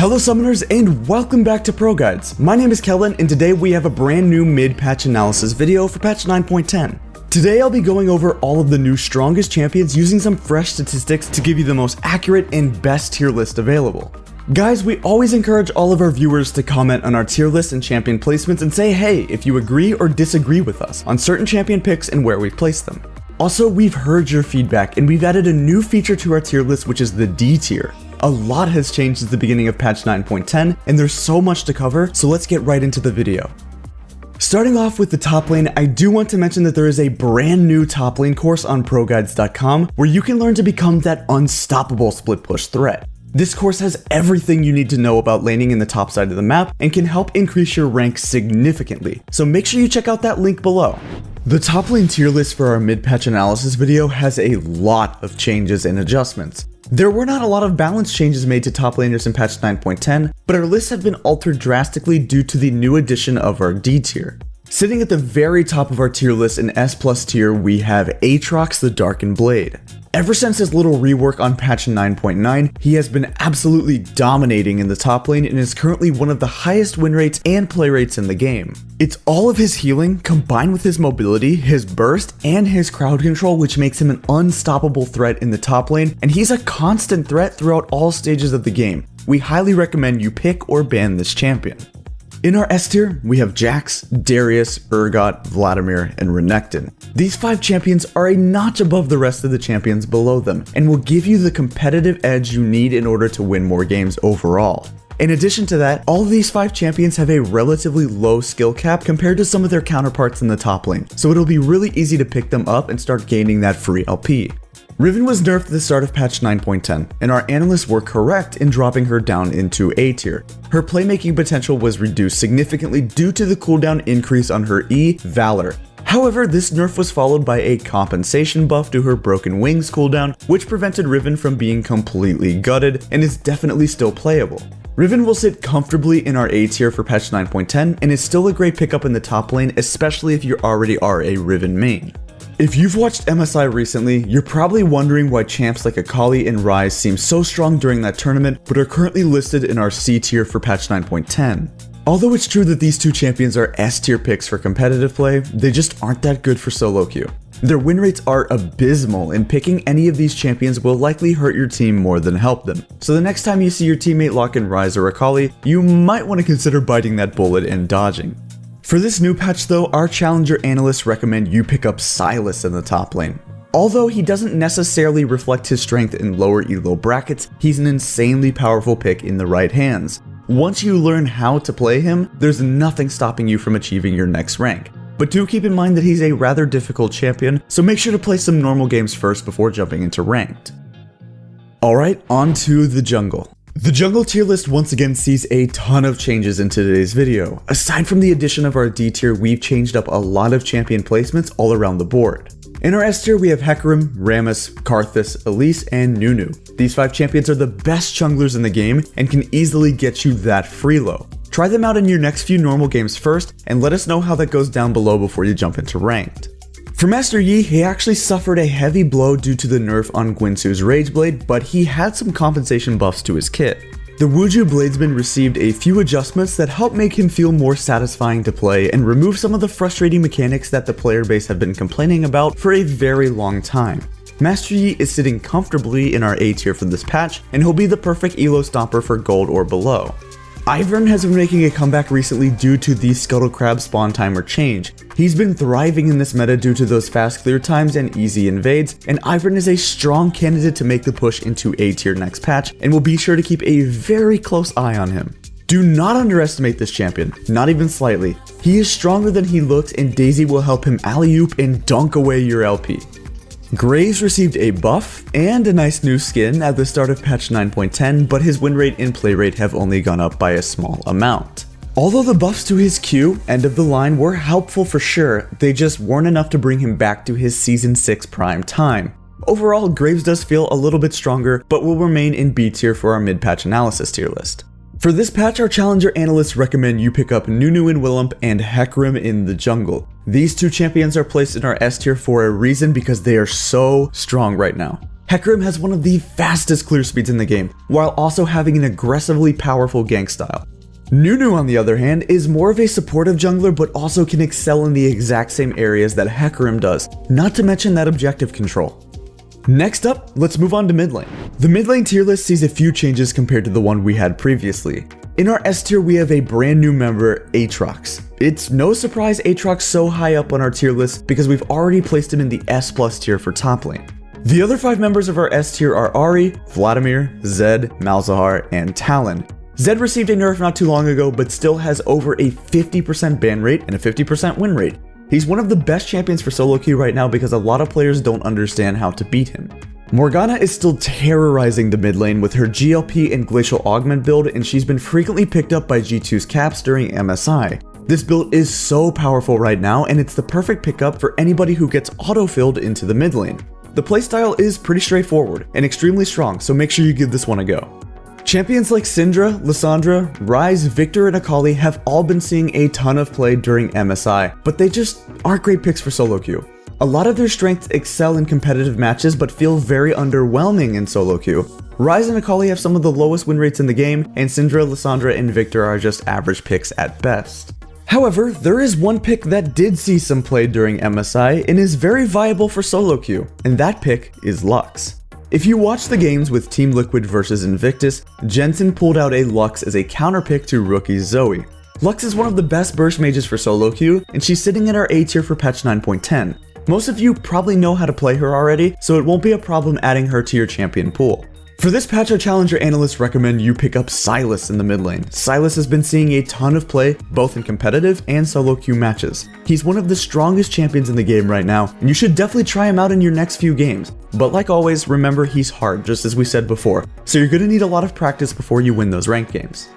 Hello summoners and welcome back to ProGuides. My name is Kellen and today we have a brand new mid-patch analysis video for patch 9.10. Today I'll be going over all of the new strongest champions using some fresh statistics to give you the most accurate and best tier list available. Guys, we always encourage all of our viewers to comment on our tier list and champion placements and say hey if you agree or disagree with us on certain champion picks and where we've placed them. Also, we've heard your feedback and we've added a new feature to our tier list, which is the D tier. A lot has changed since the beginning of patch 9.10 and there's so much to cover, so let's get right into the video. Starting off with the top lane, I do want to mention that there is a brand new top lane course on ProGuides.com where you can learn to become that unstoppable split push threat. This course has everything you need to know about laning in the top side of the map and can help increase your rank significantly, so make sure you check out that link below. The top lane tier list for our mid-patch analysis video has a lot of changes and adjustments. There were not a lot of balance changes made to top laners in patch 9.10, but our lists have been altered drastically due to the new addition of our D tier. Sitting at the very top of our tier list in S+ tier, we have Aatrox the Darkened Blade. Ever since his little rework on patch 9.9, he has been absolutely dominating in the top lane and is currently one of the highest win rates and play rates in the game. It's all of his healing combined with his mobility, his burst, and his crowd control which makes him an unstoppable threat in the top lane, and he's a constant threat throughout all stages of the game. We highly recommend you pick or ban this champion. In our S tier, we have Jax, Darius, Urgot, Vladimir, and Renekton. These 5 champions are a notch above the rest of the champions below them, and will give you the competitive edge you need in order to win more games overall. In addition to that, all of these 5 champions have a relatively low skill cap compared to some of their counterparts in the top lane, so it'll be really easy to pick them up and start gaining that free LP. Riven was nerfed at the start of patch 9.10, and our analysts were correct in dropping her down into A tier. Her playmaking potential was reduced significantly due to the cooldown increase on her E, Valor. However, this nerf was followed by a compensation buff to her Broken Wings cooldown, which prevented Riven from being completely gutted and is definitely still playable. Riven will sit comfortably in our A tier for patch 9.10 and is still a great pickup in the top lane, especially if you already are a Riven main. If you've watched MSI recently, you're probably wondering why champs like Akali and Ryze seem so strong during that tournament, but are currently listed in our C tier for patch 9.10. Although it's true that these 2 champions are S tier picks for competitive play, they just aren't that good for solo queue. Their win rates are abysmal, and picking any of these champions will likely hurt your team more than help them. So the next time you see your teammate lock in Ryze or Akali, you might want to consider biting that bullet and dodging. For this new patch though, our challenger analysts recommend you pick up Sylas in the top lane. Although he doesn't necessarily reflect his strength in lower elo brackets, he's an insanely powerful pick in the right hands. Once you learn how to play him, there's nothing stopping you from achieving your next rank. But do keep in mind that he's a rather difficult champion, so make sure to play some normal games first before jumping into ranked. Alright, on to the jungle. The jungle tier list once again sees a ton of changes in today's video. Aside from the addition of our D tier, we've changed up a lot of champion placements all around the board. In our S tier, we have Hecarim, Rammus, Karthus, Elise, and Nunu. These 5 champions are the best junglers in the game and can easily get you that free low. Try them out in your next few normal games first, and let us know how that goes down below before you jump into ranked. For Master Yi, he actually suffered a heavy blow due to the nerf on Guinsoo's Rage Blade, but he had some compensation buffs to his kit. The Wuju Bladesman received a few adjustments that help make him feel more satisfying to play and remove some of the frustrating mechanics that the player base have been complaining about for a very long time. Master Yi is sitting comfortably in our A tier for this patch, and he'll be the perfect elo stomper for gold or below. Ivern has been making a comeback recently due to the Scuttle Crab spawn timer change. He's been thriving in this meta due to those fast clear times and easy invades, and Ivern is a strong candidate to make the push into A tier next patch, and we'll be sure to keep a very close eye on him. Do not underestimate this champion, not even slightly. He is stronger than he looks, and Daisy will help him alley-oop and dunk away your LP. Graves received a buff and a nice new skin at the start of patch 9.10, but his win rate and play rate have only gone up by a small amount. Although the buffs to his Q, end of the line, were helpful for sure, they just weren't enough to bring him back to his Season 6 prime time. Overall, Graves does feel a little bit stronger, but will remain in B tier for our mid-patch analysis tier list. For this patch, our challenger analysts recommend you pick up Nunu in Willump and Hecarim in the jungle. These 2 champions are placed in our S tier for a reason because they are so strong right now. Hecarim has one of the fastest clear speeds in the game, while also having an aggressively powerful gank style. Nunu, on the other hand, is more of a supportive jungler but also can excel in the exact same areas that Hecarim does, not to mention that objective control. Next up, let's move on to mid lane. The mid lane tier list sees a few changes compared to the one we had previously. In our S tier, we have a brand new member, Aatrox. It's no surprise Aatrox so high up on our tier list because we've already placed him in the S+ tier for top lane. The other 5 members of our S tier are Ahri, Vladimir, Zed, Malzahar, and Talon. Zed received a nerf not too long ago, but still has over a 50% ban rate and a 50% win rate. He's one of the best champions for solo queue right now because a lot of players don't understand how to beat him. Morgana is still terrorizing the mid lane with her GLP and Glacial Augment build, and she's been frequently picked up by G2's caps during MSI. This build is so powerful right now, and it's the perfect pickup for anybody who gets auto-filled into the mid lane. The playstyle is pretty straightforward and extremely strong, so make sure you give this one a go. Champions like Syndra, Lissandra, Ryze, Victor, and Akali have all been seeing a ton of play during MSI, but they just aren't great picks for solo queue. A lot of their strengths excel in competitive matches but feel very underwhelming in solo queue. Ryze and Akali have some of the lowest win rates in the game, and Syndra, Lissandra, and Victor are just average picks at best. However, there is one pick that did see some play during MSI and is very viable for solo queue, and that pick is Lux. If you watch the games with Team Liquid versus Invictus, Jensen pulled out a Lux as a counter pick to rookie Zoe. Lux is one of the best burst mages for solo queue, and she's sitting in our A tier for patch 9.10. Most of you probably know how to play her already, so it won't be a problem adding her to your champion pool. For this patch, our challenger analysts recommend you pick up Sylas in the mid lane. Sylas has been seeing a ton of play, both in competitive and solo queue matches. He's one of the strongest champions in the game right now, and you should definitely try him out in your next few games. But like always, remember he's hard, just as we said before, so you're gonna need a lot of practice before you win those ranked games.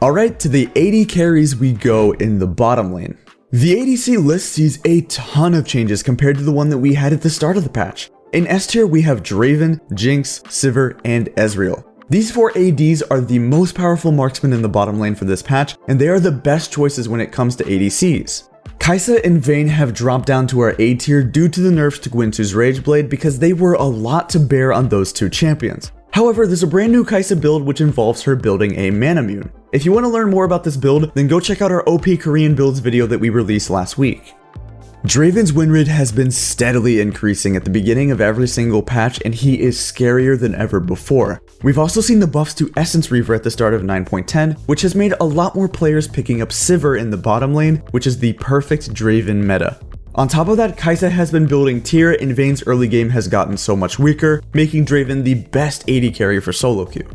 Alright, to the AD carries we go in the bottom lane. The ADC list sees a ton of changes compared to the one that we had at the start of the patch. In S tier, we have Draven, Jinx, Sivir, and Ezreal. These 4 ADs are the most powerful marksmen in the bottom lane for this patch, and they are the best choices when it comes to ADCs. Kai'Sa and Vayne have dropped down to our A tier due to the nerfs to Gwyntu's Rageblade because they were a lot to bear on those 2 champions. However, there's a brand new Kai'Sa build which involves her building a Manamune. If you want to learn more about this build, then go check out our OP Korean builds video that we released last week. Draven's win rate has been steadily increasing at the beginning of every single patch, and he is scarier than ever before. We've also seen the buffs to Essence Reaver at the start of 9.10, which has made a lot more players picking up Sivir in the bottom lane, which is the perfect Draven meta. On top of that, Kai'Sa has been building tier, and Vayne's early game has gotten so much weaker, making Draven the best AD carry for solo queue.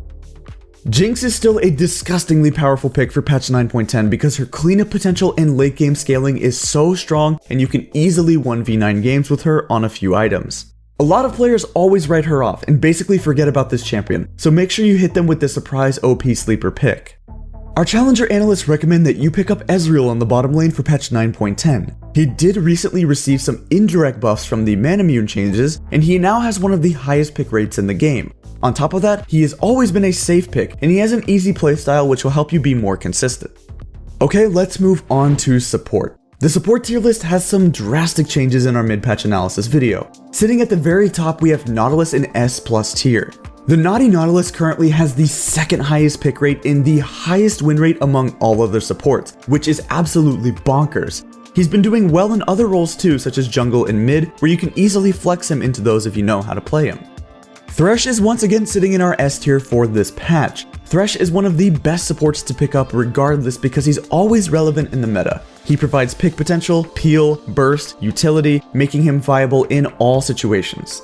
Jinx is still a disgustingly powerful pick for patch 9.10 because her cleanup potential and late game scaling is so strong, and you can easily 1v9 games with her on a few items. A lot of players always write her off and basically forget about this champion, so make sure you hit them with the surprise OP sleeper pick. Our challenger analysts recommend that you pick up Ezreal on the bottom lane for patch 9.10. He did recently receive some indirect buffs from the Manamune changes, and he now has one of the highest pick rates in the game. On top of that, he has always been a safe pick, and he has an easy playstyle which will help you be more consistent. Okay, let's move on to support. The support tier list has some drastic changes in our mid-patch analysis video. Sitting at the very top, we have Nautilus in S+ tier. The Naughty Nautilus currently has the second highest pick rate and the highest win rate among all other supports, which is absolutely bonkers. He's been doing well in other roles too, such as jungle and mid, where you can easily flex him into those if you know how to play him. Thresh is once again sitting in our S tier for this patch. Thresh is one of the best supports to pick up regardless because he's always relevant in the meta. He provides pick potential, peel, burst, utility, making him viable in all situations.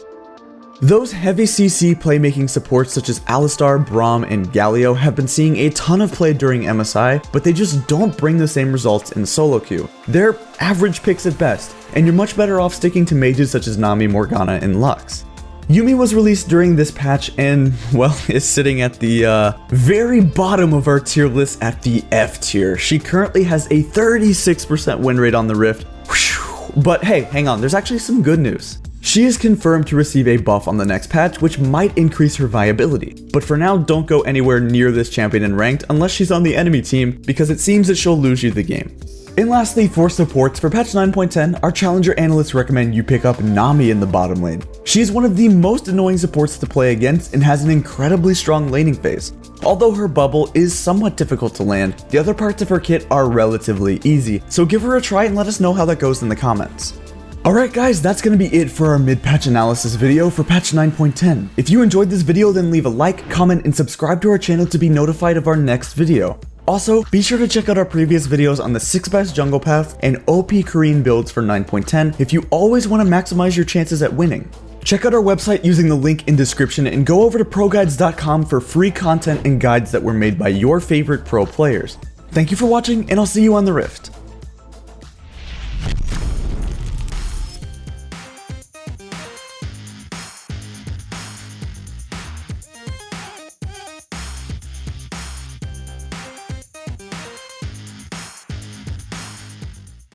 Those heavy CC playmaking supports such as Alistar, Braum, and Galio have been seeing a ton of play during MSI, but they just don't bring the same results in solo queue. They're average picks at best, and you're much better off sticking to mages such as Nami, Morgana, and Lux. Yuumi was released during this patch and, well, is sitting at the very bottom of our tier list at the F tier. She currently has a 36% win rate on the Rift. Whew. But hey, hang on, there's actually some good news. She is confirmed to receive a buff on the next patch, which might increase her viability. But for now, don't go anywhere near this champion in ranked unless she's on the enemy team, because it seems that she'll lose you the game. And lastly, for supports for patch 9.10, our challenger analysts recommend you pick up Nami in the bottom lane. She is one of the most annoying supports to play against and has an incredibly strong laning phase. Although her bubble is somewhat difficult to land, the other parts of her kit are relatively easy, so give her a try and let us know how that goes in the comments. Alright guys, that's gonna be it for our mid-patch analysis video for patch 9.10. If you enjoyed this video, then leave a like, comment, and subscribe to our channel to be notified of our next video. Also, be sure to check out our previous videos on the 6 best jungle paths and OP Korean builds for 9.10 if you always want to maximize your chances at winning. Check out our website using the link in description and go over to ProGuides.com for free content and guides that were made by your favorite pro players. Thank you for watching, and I'll see you on the Rift.